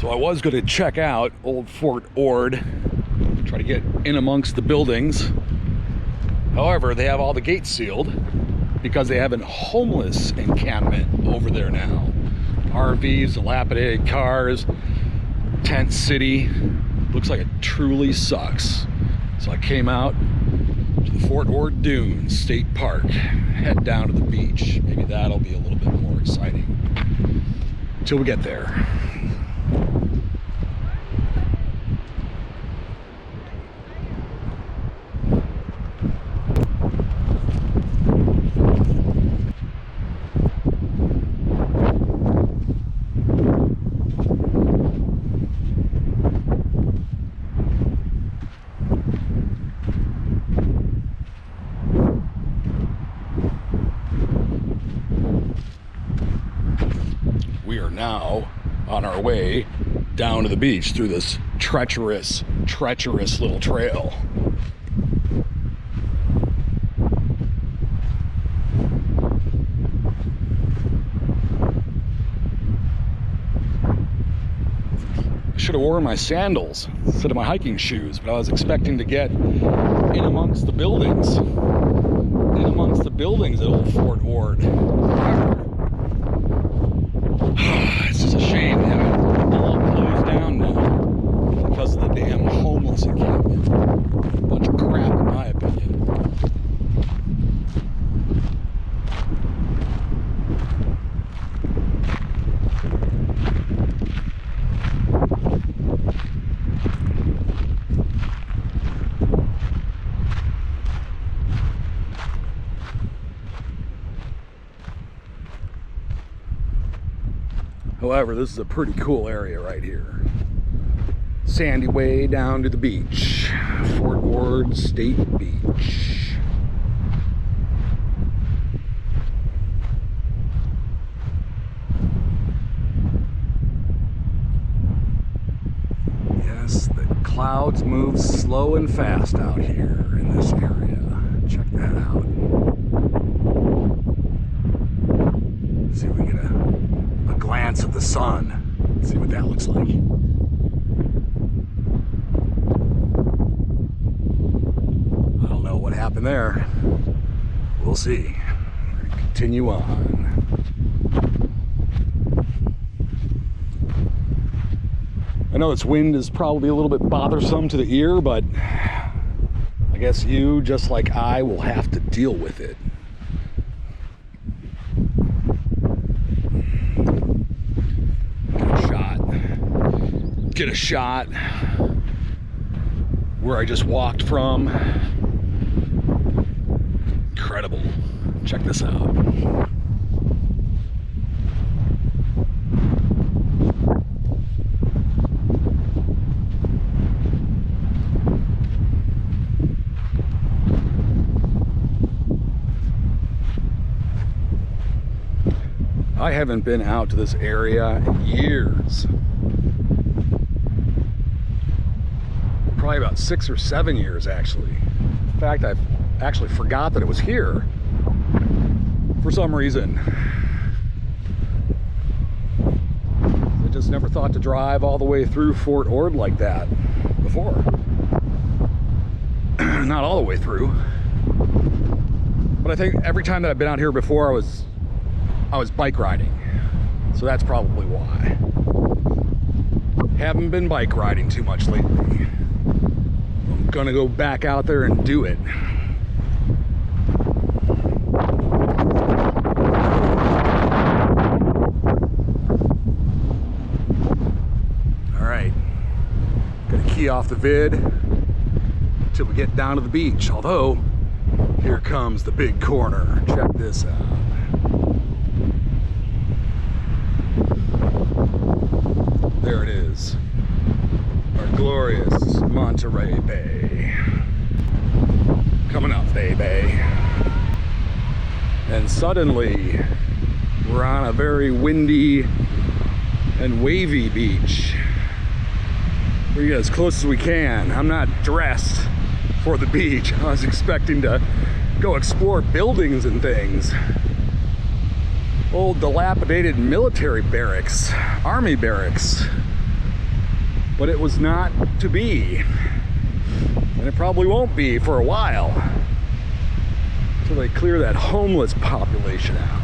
So I was going to check out old Fort Ord, try to get in amongst the buildings. However, they have all the gates sealed because they have a homeless encampment over there now. RVs, dilapidated cars, tent city. Looks like it truly sucks. So I came out to the Fort Ord Dunes State Park, head down to the beach. Maybe that'll be a little bit more exciting until we get there. We are now on our way down to the beach through this treacherous little trail. I should have worn my sandals instead of my hiking shoes, but I was expecting to get in amongst the buildings. In amongst the buildings at old Fort Ord. It's just a shame to have it all closed down now because of the damn homeless encampment. A bunch of crap, in my opinion. However, this is a pretty cool area right here. Sandy way down to the beach. Fort Ord State Beach. Yes, the clouds move slow and fast out here in this area. Check that out. See if we get a glance of the sun. See what that looks like. I don't know what happened there. We'll see. Continue on. I know this wind is probably a little bit bothersome to the ear, but I guess you, just like I, will have to deal with it. Get a shot where I just walked from. Incredible. Check this out. I haven't been out to this area in years. Probably about 6 or 7 years, actually. In fact, I actually forgot that it was here for some reason. I just never thought to drive all the way through Fort Ord like that before. Not all the way through. But I think every time that I've been out here before, I was bike riding. So that's probably why. Haven't been bike riding too much lately. I'm gonna go back out there and do it. All right, gonna key off the vid till we get down to the beach. Although, here comes the big corner. Check this out. There it is. Our glorious Monterey Bay. Coming up, baby. And suddenly, we're on a very windy and wavy beach. We get as close as we can. I'm not dressed for the beach. I was expecting to go explore buildings and things. Old dilapidated military barracks, army barracks. but it was not to be. And it probably won't be for a while until they clear that homeless population out.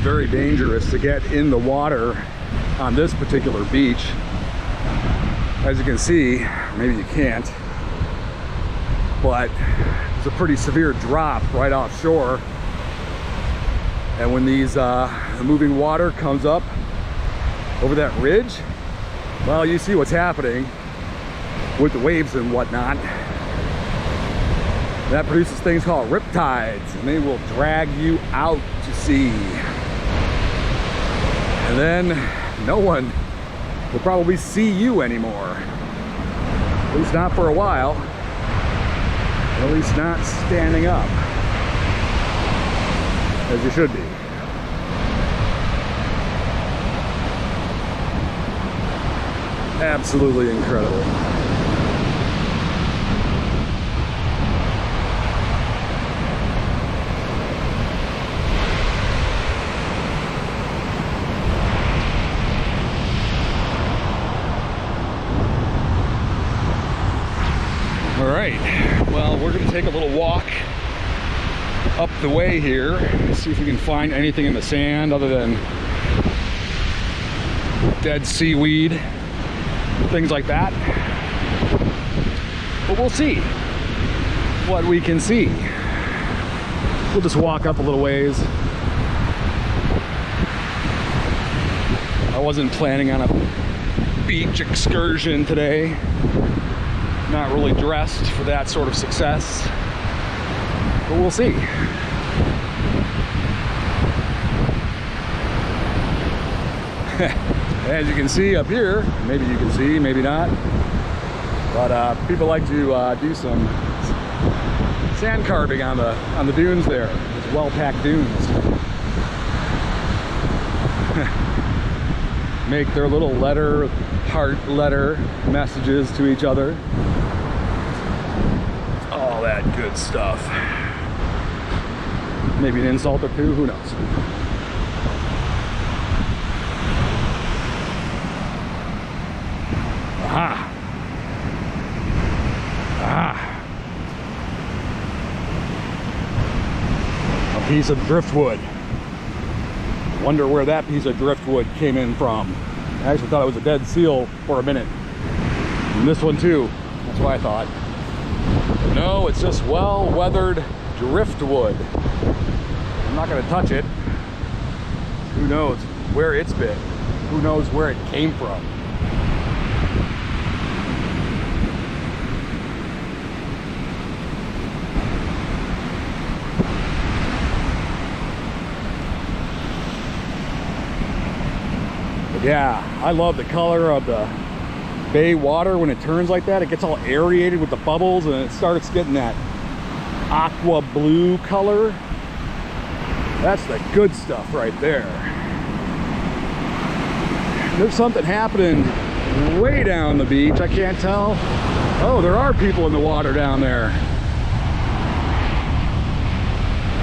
Very dangerous to get in the water on this particular beach. As you can see, maybe you can't, but it's a pretty severe drop right offshore. And when these the moving water comes up over that ridge, well, you see what's happening with the waves and whatnot. That produces things called riptides, and they will drag you out to sea. And then no one will probably see you anymore. At least not for a while. At least not standing up, as you should be. Absolutely incredible. All right, well, we're gonna take a little walk up the way here, see if we can find anything in the sand other than dead seaweed, things like that. But we'll see what we can see. We'll just walk up a little ways. I wasn't planning on a beach excursion today. Not really dressed for that sort of success, but we'll see. As you can see up here, maybe you can see, maybe not, but people like to do some sand carving on the dunes there. It's well-packed dunes. Make their little letter, heart letter messages to each other. All that good stuff. Maybe an insult or two, who knows? Aha! Aha! A piece of driftwood. Wonder where that piece of driftwood came in from. I actually thought it was a dead seal for a minute. And this one too. That's what I thought. But no, it's just well-weathered driftwood. I'm not gonna touch it. Who knows where it's been? Who knows where it came from? Yeah, I love the color of the bay water when it turns like that. It gets all aerated with the bubbles and it starts getting that aqua blue color. That's the good stuff right there. There's something happening way down the beach. I can't tell. Oh, there are people in the water down there.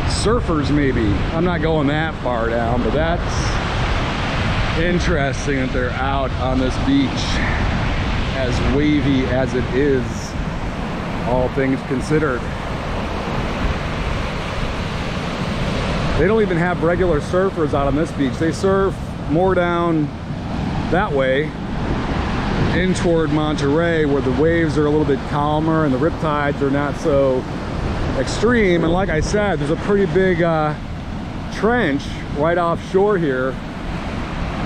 Surfers maybe. I'm not going that far down, but that's interesting that they're out on this beach, as wavy as it is, all things considered. They don't even have regular surfers out on this beach. They surf more down that way in toward Monterey, where the waves are a little bit calmer and the riptides are not so extreme. And like I said, there's a pretty big trench right offshore here.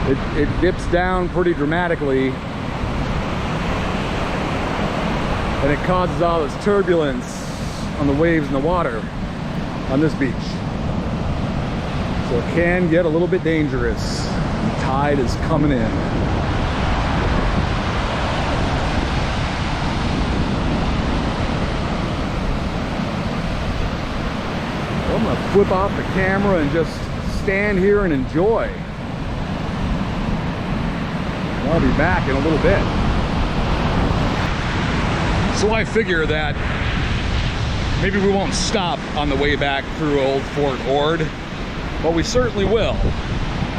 It dips down pretty dramatically, and it causes all this turbulence on the waves and the water on this beach. So it can get a little bit dangerous. The tide is coming in. whip off the camera and just stand here and enjoy. I'll be back in a little bit. So I figure that maybe we won't stop on the way back through old Fort Ord, but we certainly will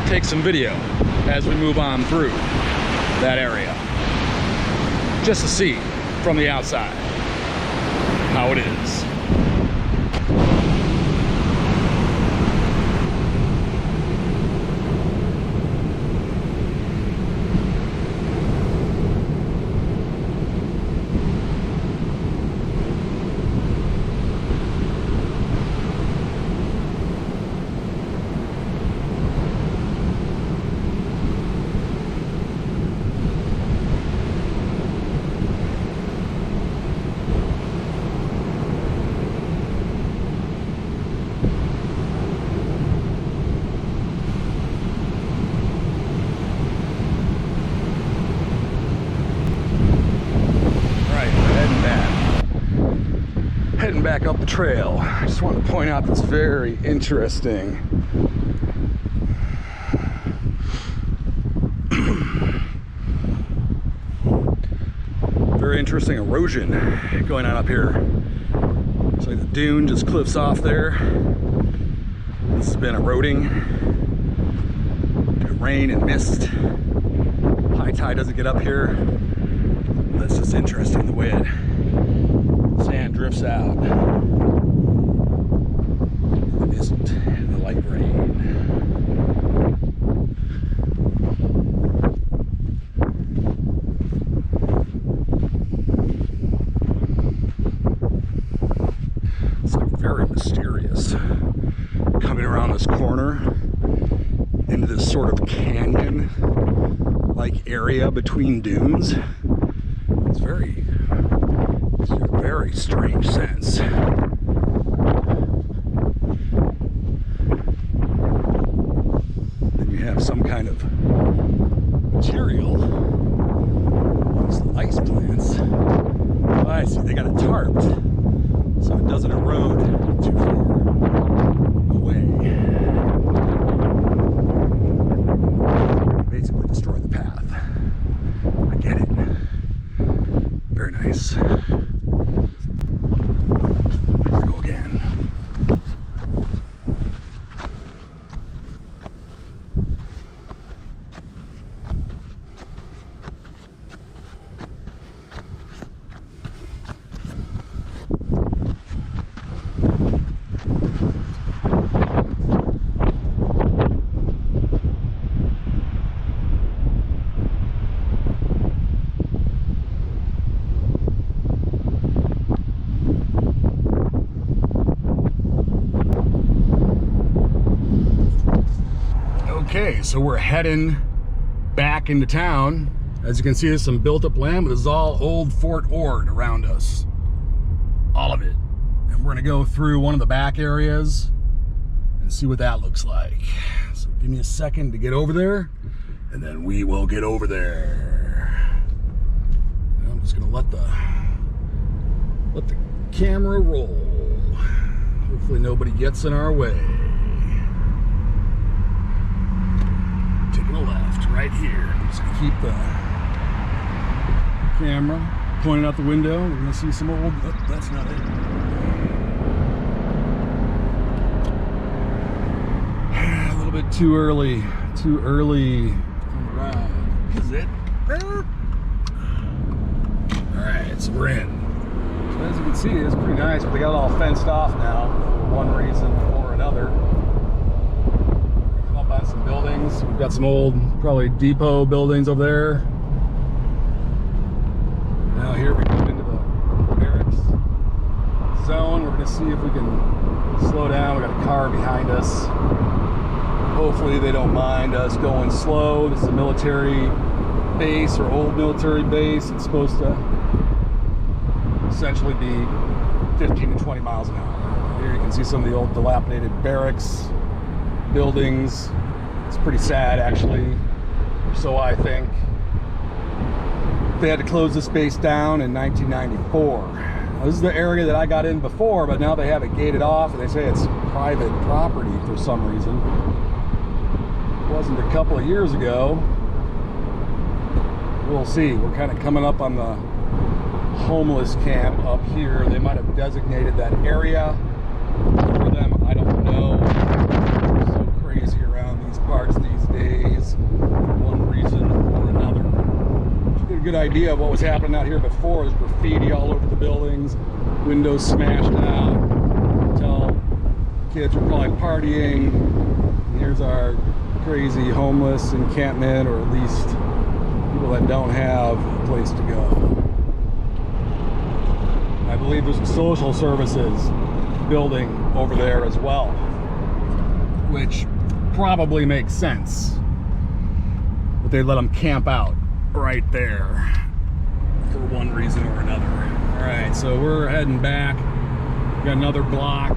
take some video as we move on through that area, just to see from the outside how it is. Heading back up the trail. I just want to point out this very interesting erosion going on up here. It's like the dune just cliffs off there. This has been eroding due to rain and mist. High tide doesn't get up here. That's just interesting the way it sand drifts out. The mist and the light rain. It's like very mysterious. Coming around this corner into this sort of canyon-like area between dunes. It's a very strange sense. Then you have some kind of material. These ice plants. Oh, I see, they got it tarped so it doesn't erode too far away. Basically destroy the path. I get it. Very nice. Here we go again. Okay, so we're heading back into town. As you can see, there's some built up land, but this is all old Fort Ord around us. All of it. And we're gonna go through one of the back areas and see what that looks like. So give me a second to get over there, and then we will get over there. And I'm just gonna let the camera roll. Hopefully nobody gets in our way. Taking a left right here. I'm just gonna keep the camera pointed out the window. We're gonna see some old, oh, that's not it. A little bit too early on the ride. Is it? Alright, so we're in. So as you can see, it's pretty nice, but they got it all fenced off now for one reason or another. Come up on some buildings. We've got some old, probably depot buildings over there. Now here we come into the barracks zone. We're going to see if we can slow down. We got a car behind us. Hopefully they don't mind us going slow. This is a military base or old military base. It's supposed to essentially be 15 to 20 miles an hour. Here you can see some of the old dilapidated barracks buildings. It's pretty sad, actually, or so I think. They had to close this base down in 1994. This is the area that I got in before, but now they have it gated off and they say it's private property for some reason. It wasn't a couple of years ago. We'll see. We're kind of coming up on the homeless camp up here. They might have designated that area for them. I don't know. It's so crazy around these parts these days for one reason or another. To get a good idea of what was happening out here before, there's graffiti all over the buildings, windows smashed out. Tell kids were probably partying. And here's our crazy homeless encampment, or at least people that don't have a place to go. I believe there's a social services building over there as well, which probably makes sense. But they let them camp out right there for one reason or another. All right, so we're heading back. Got another block.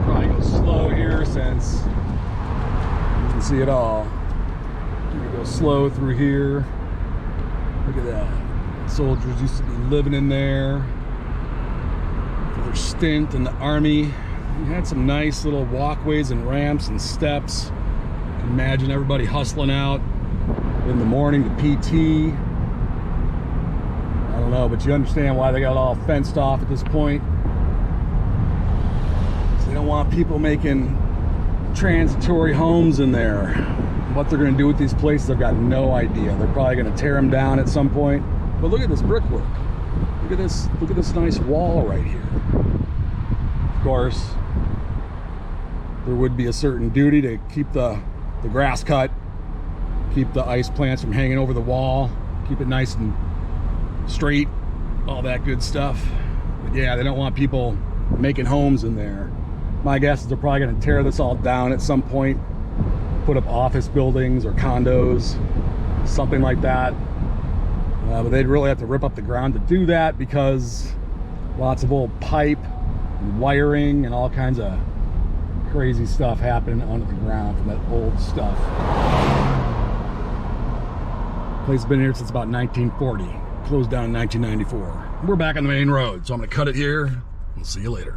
Probably go slow here since you can see it all. We're gonna go slow through here. Look at that. Soldiers used to be living in there for their stint in the army. We had some nice little walkways and ramps and steps. You can imagine everybody hustling out in the morning to PT. I don't know, but you understand why they got it all fenced off at this point. So they don't want people making transitory homes in there. What they're going to do with these places, I've got no idea. They're probably going to tear them down at some point. But look at this brickwork. Look at this nice wall right here. Of course, there would be a certain duty to keep the grass cut, keep the ice plants from hanging over the wall, keep it nice and straight, all that good stuff. But yeah, they don't want people making homes in there. My guess is they're probably going to tear this all down at some point, put up office buildings or condos, something like that. But they'd really have to rip up the ground to do that, because lots of old pipe and wiring and all kinds of crazy stuff happening under the ground from that old stuff. The place has been here since about 1940. Closed down in 1994. We're back on the main road, so I'm going to cut it here. We'll see you later.